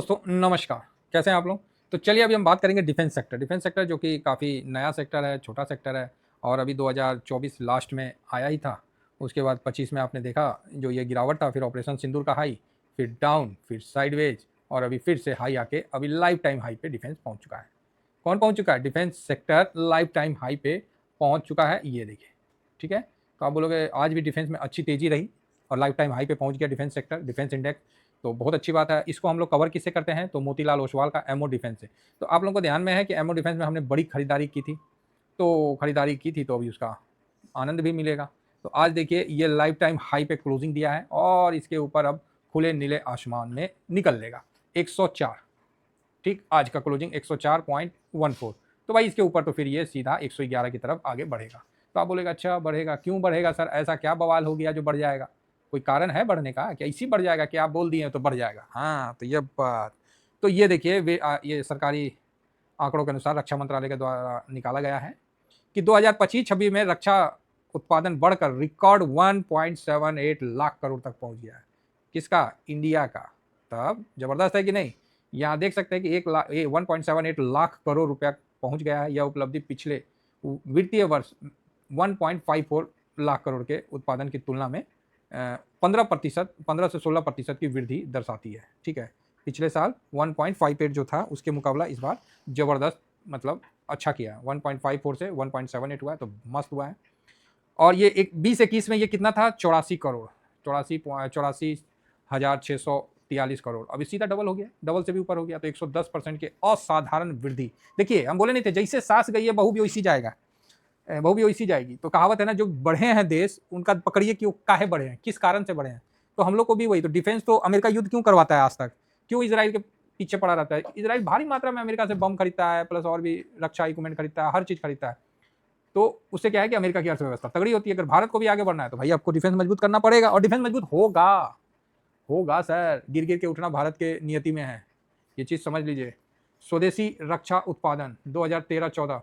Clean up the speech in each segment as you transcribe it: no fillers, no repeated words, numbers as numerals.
दोस्तों नमस्कार। कैसे हैं आप लोग? तो चलिए अभी हम बात करेंगे डिफेंस सेक्टर। डिफेंस सेक्टर जो कि काफ़ी नया सेक्टर है, छोटा सेक्टर है और अभी 2024 लास्ट में आया ही था। उसके बाद 25 में आपने देखा जो ये गिरावट था, फिर ऑपरेशन सिंदूर का हाई, फिर डाउन, फिर साइडवेज और अभी फिर से हाई आके अभी लाइफ टाइम हाई पे डिफेंस पहुंच चुका है। कौन पहुंच चुका है? Defence sector life time high पे पहुंच चुका है, ये देखिए। ठीक है, तो आप बोलोगे आज भी डिफेंस में अच्छी तेजी रही और लाइफ टाइम हाई पे पहुंच गया डिफेंस सेक्टर, डिफेंस इंडेक्स। तो बहुत अच्छी बात है। इसको हम लोग कवर किससे करते हैं? तो मोतीलाल ओसवाल का एमओ डिफेंस से। तो आप लोगों को ध्यान में है कि एमओ डिफेंस में हमने बड़ी खरीदारी की थी, तो खरीदारी की थी तो अभी उसका आनंद भी मिलेगा। तो आज देखिए ये लाइफ टाइम हाई पे क्लोजिंग दिया है और इसके ऊपर अब खुले नीले आसमान में निकल लेगा 104। ठीक, आज का क्लोजिंग 104.14। तो भाई इसके ऊपर तो फिर ये सीधा 111 की तरफ आगे बढ़ेगा। तो आप बोलेगा अच्छा बढ़ेगा, क्यों बढ़ेगा सर? ऐसा क्या बवाल हो गया जो बढ़ जाएगा? कोई कारण है बढ़ने का? क्या इसी बढ़ जाएगा कि आप बोल दिए तो बढ़ जाएगा? हाँ, तो ये बात। तो ये देखिए ये सरकारी आंकड़ों के अनुसार रक्षा मंत्रालय के द्वारा निकाला गया है कि 2025-26 में रक्षा उत्पादन बढ़कर रिकॉर्ड 1.78 लाख करोड़ तक पहुंच गया है। किसका? इंडिया का। तब जबरदस्त है कि नहीं? यहाँ देख सकते हैं कि 1.78 लाख करोड़ रुपया पहुंच गया है। यह उपलब्धि पिछले वित्तीय वर्ष 1.54 लाख करोड़ के उत्पादन की तुलना में 15% 15 से 16% की वृद्धि दर्शाती है। ठीक है, पिछले साल 1.58 जो था उसके मुकाबला इस बार जबरदस्त मतलब अच्छा किया। 1.54 से 1.78 हुआ है, तो मस्त हुआ है। और ये एक 20-21 में ये कितना था? 84 करोड़, 84,643 करोड़। अभी सीधा डबल हो गया, डबल से भी ऊपर हो गया। तो 110% के असाधारण वृद्धि। देखिए हम बोले नहीं थे जैसे सास गई है बहू भी वैसी जाएगा, बहू भी वैसी जाएगी। तो कहावत है ना, जो बढ़े हैं देश उनका पकड़िए कि वो काहे बढ़े हैं, किस कारण से बढ़े हैं। तो हम लोग को भी वही। तो डिफेंस तो अमेरिका युद्ध क्यों करवाता है आज तक? क्यों इसराइल के पीछे पड़ा रहता है? इसराइल भारी मात्रा में अमेरिका से बम खरीदता है, प्लस और भी रक्षा इक्विपमेंट खरीदता है, हर चीज खरीदता है। तो उससे क्या है कि अमेरिका की अर्थव्यवस्था तगड़ी होती है। अगर भारत को भी आगे बढ़ना है तो भाई आपको डिफेंस मजबूत करना पड़ेगा और डिफेंस मजबूत होगा। होगा सर, गिर गिर के उठना भारत के नियति में है, ये चीज समझ लीजिए। स्वदेशी रक्षा उत्पादन 2013-14,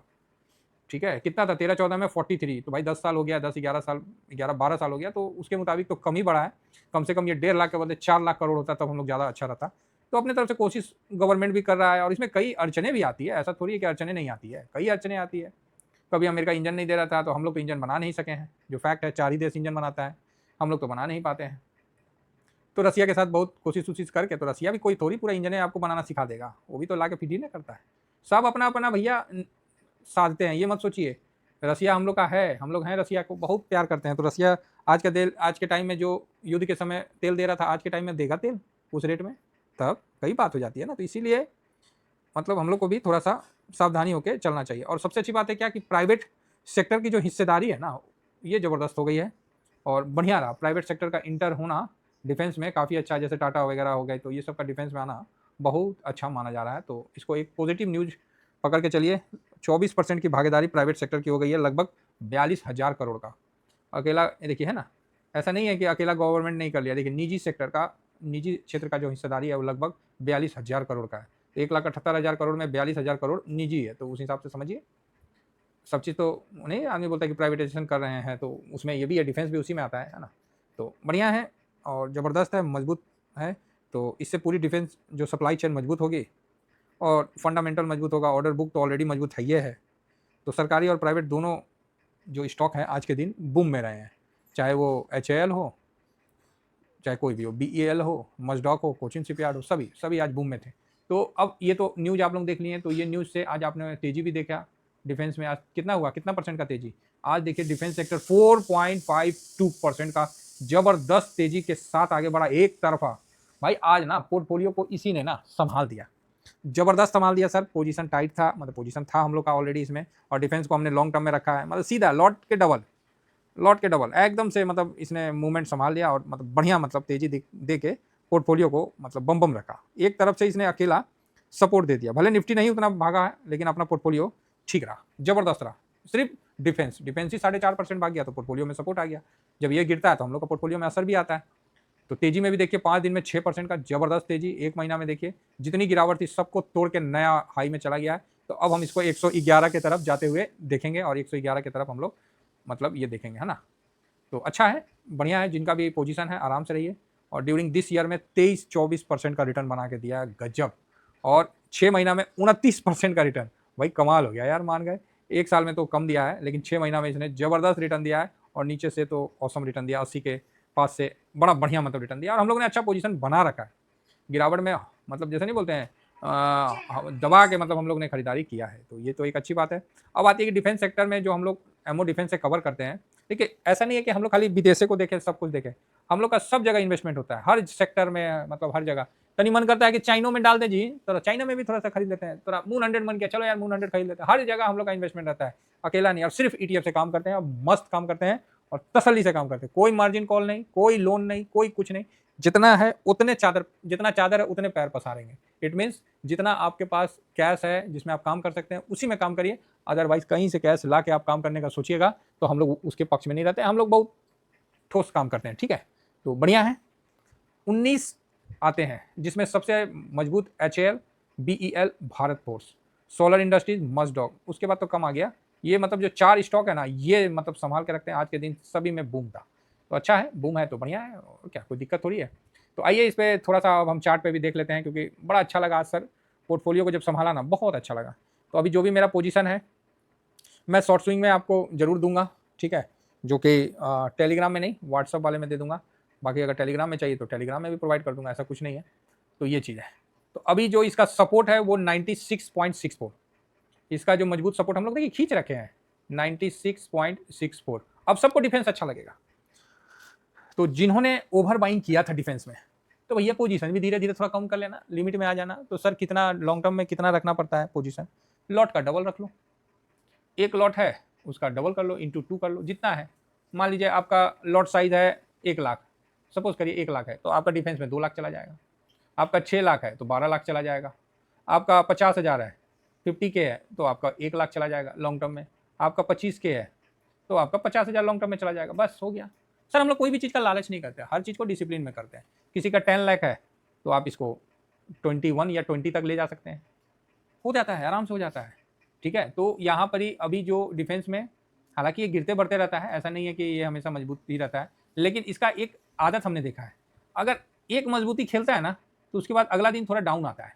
ठीक है, कितना था? 13-14 में 43। तो भाई 10 साल हो गया, 10-11 साल, 11-12 साल हो गया, तो उसके मुताबिक तो कम ही बढ़ा है। कम से कम ये 1.5 लाख के बदले 4 लाख करोड़ होता तब हम लोग ज़्यादा अच्छा रहता। तो अपने तरफ से कोशिश गवर्नमेंट भी कर रहा है और इसमें कई अड़चने भी आती है। ऐसा थोड़ी है कि अड़चने नहीं आती है, कई अड़चने आती है। कभी अमेरिका इंजन नहीं दे रहा था तो हम लोग तो इंजन बना नहीं सके हैं, जो फैक्ट है। 4 ही देश इंजन बनाता है, हम लोग तो बना नहीं पाते हैं। तो रसिया के साथ बहुत कोशिश करके, तो रसिया भी कोई थोड़ी पूरा इंजन आपको बनाना सिखा देगा, वो भी तो ला के फिट ही नहीं करता है। सब अपना अपना भैया साधते हैं, ये मत सोचिए। रसिया हम लोग का है, हम लोग हैं रसिया को बहुत प्यार करते हैं। तो रसिया आज के टाइम में जो युद्ध के समय तेल दे रहा था, आज के टाइम में देगा तेल उस रेट में? तब कई बात हो जाती है ना। तो इसीलिए मतलब हम लोग को भी थोड़ा सा सावधानी होकर चलना चाहिए। और सबसे अच्छी बात है क्या कि प्राइवेट सेक्टर की जो हिस्सेदारी है ना, ये ज़बरदस्त हो गई है और बढ़िया रहा। प्राइवेट सेक्टर का इंटर होना डिफेंस में काफ़ी अच्छा, जैसे टाटा वगैरह हो गए, तो ये सब का डिफेंस में आना बहुत अच्छा माना जा रहा है। तो इसको एक पॉजिटिव न्यूज पकड़ के चलिए। 24% की भागीदारी प्राइवेट सेक्टर की हो गई है, लगभग 42,000 करोड़ का। अकेला देखिए है ना, ऐसा नहीं है कि अकेला गवर्नमेंट नहीं कर लिया। देखिए निजी क्षेत्र का जो हिस्सेदारी है वो लगभग 42,000 करोड़ का है। तो 1,78,000 करोड़ में 42,000 करोड़ निजी है, तो उस हिसाब से समझिए। सब चीज़ तो नहीं आदमी बोलता है कि प्राइवेटाइजेशन कर रहे हैं, तो उसमें ये भी है, डिफेंस भी उसी में आता है ना। तो बढ़िया है और ज़बरदस्त है, मजबूत है। तो इससे पूरी डिफेंस जो सप्लाई चेन मजबूत होगी और फंडामेंटल मजबूत होगा। ऑर्डर बुक तो ऑलरेडी मजबूत है, ये है। तो सरकारी और प्राइवेट दोनों जो स्टॉक है आज के दिन बूम में रहे हैं, चाहे वो HAL हो, चाहे कोई भी हो, BEL हो, मजडॉक हो, कोचिन शिपयार्ड हो, सभी सभी आज बूम में थे। तो अब ये तो न्यूज़ आप लोग देख लिए हैं, तो ये न्यूज़ से आज आपने तेज़ी भी देखा। डिफेंस में आज कितना हुआ, कितना परसेंट का तेज़ी? आज देखिए डिफेंस सेक्टर 4.52% का ज़बरदस्त तेज़ी के साथ आगे बढ़ा एक तरफा। भाई आज ना पोर्टफोलियो को इसी ने ना संभाल दिया, जबरदस्त संभाल दिया सर। पोजीशन टाइट था, मतलब पोजीशन था हम लोग का ऑलरेडी इसमें, और डिफेंस को हमने लॉन्ग टर्म में रखा है, मतलब सीधा लॉट के डबल एकदम से, मतलब इसने मूवमेंट संभाल लिया और मतलब बढ़िया, मतलब तेजी दे के पोर्टफोलियो को मतलब बम बम रखा। एक तरफ से इसने अकेला सपोर्ट दे दिया। भले निफ्टी नहीं उतना भागा है, लेकिन अपना पोर्टफोलियो ठीक रहा, जबरदस्त रहा। सिर्फ डिफेंस ही 4.5% भाग गया तो पोर्टफोलियो में सपोर्ट आ गया। जब ये गिरता है तो हम लोग का पोर्टफोलियो में असर भी आता है। तो तेजी में भी देखिए 5 दिन में 6% का जबरदस्त तेजी, एक महीना में देखिए जितनी गिरावट थी सबको तोड़ के नया हाई में चला गया है। तो अब हम इसको 111 की तरफ जाते हुए देखेंगे और 111 की तरफ हम लोग मतलब ये देखेंगे, है ना। तो अच्छा है, बढ़िया है। जिनका भी पोजीशन है आराम से रहिए और ड्यूरिंग दिस ईयर में 23-24% का रिटर्न बना के दिया है, गजब। और 6 महीना में 29% का रिटर्न, भाई कमाल हो गया यार, मान गए। एक साल में तो कम दिया है, लेकिन 6 महीना में इसने ज़बरदस्त रिटर्न दिया है, और नीचे से तो औसम रिटर्न दिया, 80 के पास से बड़ा बढ़िया मतलब रिटर्न दिया, और हम लोगों ने अच्छा पोजीशन बना रखा है गिरावट में, मतलब जैसे नहीं बोलते हैं दबा के, मतलब हम लोग ने खरीदारी किया है, तो ये तो एक अच्छी बात है। अब आती है कि डिफेंस सेक्टर में जो हम लोग एमओ डिफेंस से कवर करते हैं, देखिए ऐसा नहीं है कि हम लोग खाली विदेशे को देखें, सब कुछ देखें, हम लोग का सब जगह इन्वेस्टमेंट होता है, हर सेक्टर में, मतलब हर जगह। तनी मन करता है कि चाइना में डाल दे जी, तो चाइना में भी थोड़ा सा खरीद लेते हैं, थोड़ा मून 100 मन किया, चलो यार मून 100 खरीद लेते हैं, हर जगह हम लोग का इन्वेस्टमेंट रहता है, अकेला नहीं, और सिर्फ ईटीएफ से काम करते हैं, और मस्त काम करते हैं, और तसल्ली से काम करते हैं, कोई मार्जिन कॉल नहीं, कोई लोन नहीं, कोई कुछ नहीं, जितना है उतने चादर, जितना चादर है उतने पैर पसारेंगे। इट मीन्स जितना आपके पास कैश है जिसमें आप काम कर सकते हैं उसी में काम करिए, अदरवाइज कहीं से कैश ला के आप काम करने का सोचिएगा तो हम लोग उसके पक्ष में नहीं रहते, हम लोग बहुत ठोस काम करते हैं, ठीक है। तो बढ़िया है। 19 आते हैं जिसमें सबसे मजबूत HAL, BEL, Bharat Forge, solar industries, मस्टडॉग, उसके बाद तो कम आ गया। ये मतलब जो 4 स्टॉक है ना, ये मतलब संभाल के रखते हैं, आज के दिन सभी में बूम था, तो अच्छा है, बूम है तो बढ़िया है, और क्या कोई दिक्कत थोड़ी है। तो आइए इस पर थोड़ा सा अब हम चार्ट पे भी देख लेते हैं, क्योंकि बड़ा अच्छा लगा आज सर पोर्टफोलियो को जब संभाला ना, बहुत अच्छा लगा। तो अभी जो भी मेरा पोजीशन है मैं शॉर्ट स्विंग में आपको जरूर दूंगा, ठीक है, जो कि टेलीग्राम में नहीं, व्हाट्सअप वाले में दे दूंगा, बाकी अगर टेलीग्राम में चाहिए तो टेलीग्राम में भी प्रोवाइड कर दूंगा, ऐसा कुछ नहीं है। तो ये चीज़ है। तो अभी जो इसका सपोर्ट है वो 96.64, इसका जो मजबूत सपोर्ट हम लोग देखिए खींच रखे हैं 96.64। अब सबको डिफेंस अच्छा लगेगा, तो जिन्होंने ओवर बाइंग किया था डिफेंस में, तो भैया पोजीशन भी धीरे धीरे थोड़ा कम कर लेना, लिमिट में आ जाना। तो सर कितना लॉन्ग टर्म में कितना रखना पड़ता है पोजीशन, लॉट का डबल रख लो, एक लॉट है उसका डबल कर लो, इंटू 2 कर लो, जितना है। मान लीजिए आपका लॉट साइज है 1 लाख, सपोज करिए 1 लाख है, तो आपका डिफेंस में 2 लाख चला जाएगा। आपका 6 लाख है तो 12 लाख चला जाएगा। आपका 50,000 है, 50K है, तो आपका 1 लाख चला जाएगा लॉन्ग टर्म में। आपका 25K है तो आपका 50,000 लॉन्ग टर्म में चला जाएगा, बस हो गया। सर हम लोग कोई भी चीज़ का लालच नहीं करते, हर चीज़ को डिसिप्लिन में करते हैं। किसी का 10 लाख है तो आप इसको 21 या 20 तक ले जा सकते हैं, हो जाता है, आराम से हो जाता है, ठीक है। तो यहाँ पर ही अभी जो डिफेंस में, हालांकि ये गिरते बढ़ते रहता है, ऐसा नहीं है कि ये हमेशा मजबूत ही रहता है, लेकिन इसका एक आदत हमने देखा है, अगर एक मजबूती खेलता है ना तो उसके बाद अगला दिन थोड़ा डाउन आता है,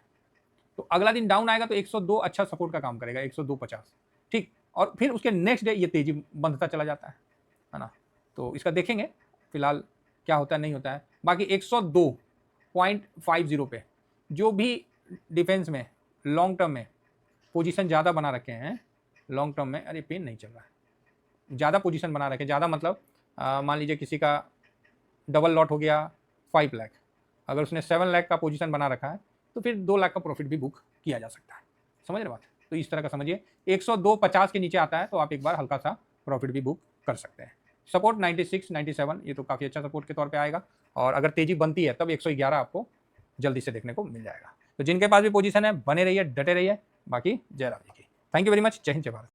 तो अगला दिन डाउन आएगा तो 102 अच्छा सपोर्ट का काम करेगा, 102.50, ठीक, और फिर उसके नेक्स्ट डे ये तेजी बंधता चला जाता है ना। तो इसका देखेंगे फिलहाल क्या होता है नहीं होता है। बाकी 102.50 पे जो भी डिफेंस में लॉन्ग टर्म में पोजीशन ज़्यादा बना रखे हैं, लॉन्ग टर्म में, अरे पेन नहीं चल रहा है, ज़्यादा पोजीशन बना रखे, ज़्यादा मतलब मान लीजिए किसी का डबल लॉट हो गया 5 लाख, अगर उसने 7 लाख का पोजीशन बना रखा है तो फिर 2 लाख का प्रॉफिट भी बुक किया जा सकता है, समझ रहे बात। तो इस तरह का समझिए, 102.50 के नीचे आता है तो आप एक बार हल्का सा प्रॉफिट भी बुक कर सकते हैं। सपोर्ट 96, 97 ये तो काफ़ी अच्छा सपोर्ट के तौर पे आएगा, और अगर तेज़ी बनती है तब 111 आपको जल्दी से देखने को मिल जाएगा। तो जिनके पास भी पोजीशन है बने रहिए, डटे रहिए। बाकी जय राम जी की। Thank you very much. जय हिंद, जय भारत।